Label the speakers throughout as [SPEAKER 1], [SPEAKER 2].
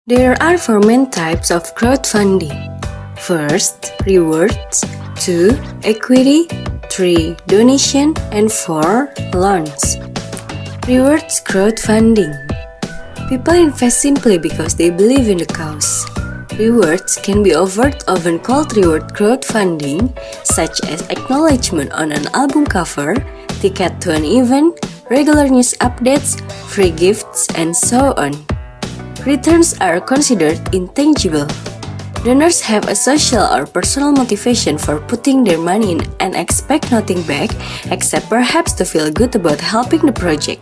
[SPEAKER 1] There are four main types of crowdfunding. First, rewards. 2. Equity. 3. Donation. And 4. Loans. Rewards crowdfunding. People invest simply because they believe in the cause. Rewards can be offered, often called reward crowdfunding, such as acknowledgement on an album cover, ticket to an event, regular news updates, free gifts, and so on. Returns are considered intangible. Donors have a social or personal motivation for putting their money in and expect nothing back, except perhaps to feel good about helping the project.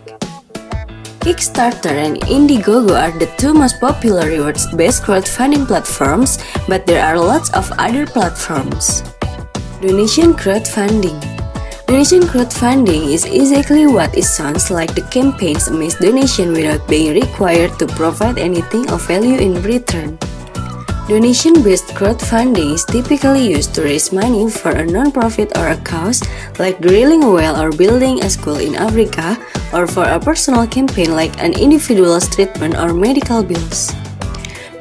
[SPEAKER 1] Kickstarter and Indiegogo are the two most popular rewards-based crowdfunding platforms, but there are lots of other platforms. Donation crowdfunding. Donation crowdfunding is exactly what it sounds like, the campaigns amass donation without being required to provide anything of value in return. Donation-based crowdfunding is typically used to raise money for a non-profit or a cause, like drilling a well or building a school in Africa, or for a personal campaign like an individual's treatment or medical bills.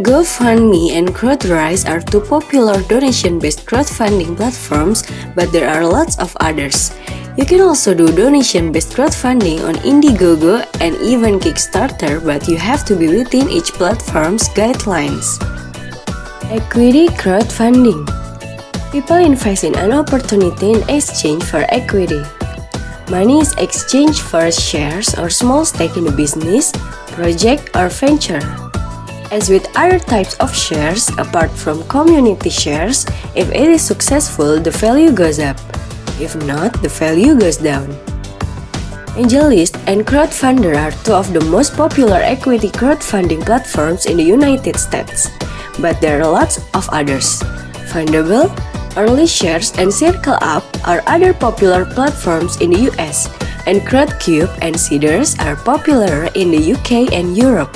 [SPEAKER 1] GoFundMe and CrowdRise are two popular donation-based crowdfunding platforms, but there are lots of others. You can also do donation-based crowdfunding on Indiegogo and even Kickstarter, but you have to be within each platform's guidelines. Equity crowdfunding. People invest in an opportunity in exchange for equity. Money is exchanged for shares or small stake in a business, project, or venture. As with other types of shares, apart from community shares, if it is successful, the value goes up. If not, the value goes down. AngelList and Crowdfunder are two of the most popular equity crowdfunding platforms in the United States, but there are lots of others. Fundable, Early Shares, and Circle Up are other popular platforms in the US, and Crowdcube and Seedrs are popular in the UK and Europe.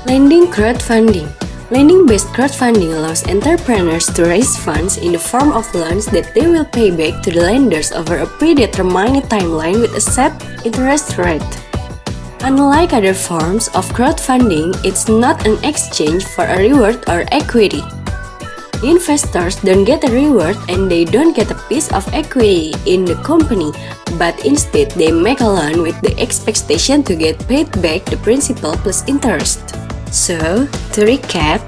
[SPEAKER 1] Lending crowdfunding. Lending-based crowdfunding allows entrepreneurs to raise funds in the form of loans that they will pay back to the lenders over a predetermined timeline with a set interest rate. Unlike other forms of crowdfunding, it's not an exchange for a reward or equity. The investors don't get a reward and they don't get a piece of equity in the company, but instead they make a loan with the expectation to get paid back the principal plus interest. So, to recap,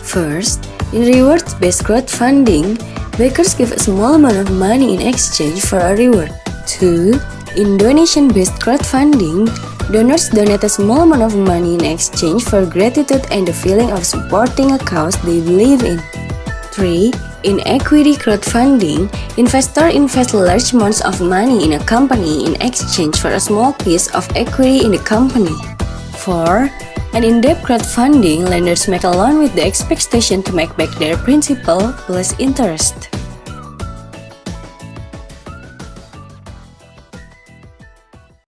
[SPEAKER 1] first, in rewards-based crowdfunding, backers give a small amount of money in exchange for a reward. 2. In donation-based crowdfunding, donors donate a small amount of money in exchange for gratitude and the feeling of supporting a cause they believe in. 3. In equity crowdfunding, investors invest large amounts of money in a company in exchange for a small piece of equity in the company. 4. And in debt crowdfunding, lenders make a loan with the expectation to make back their principal plus interest.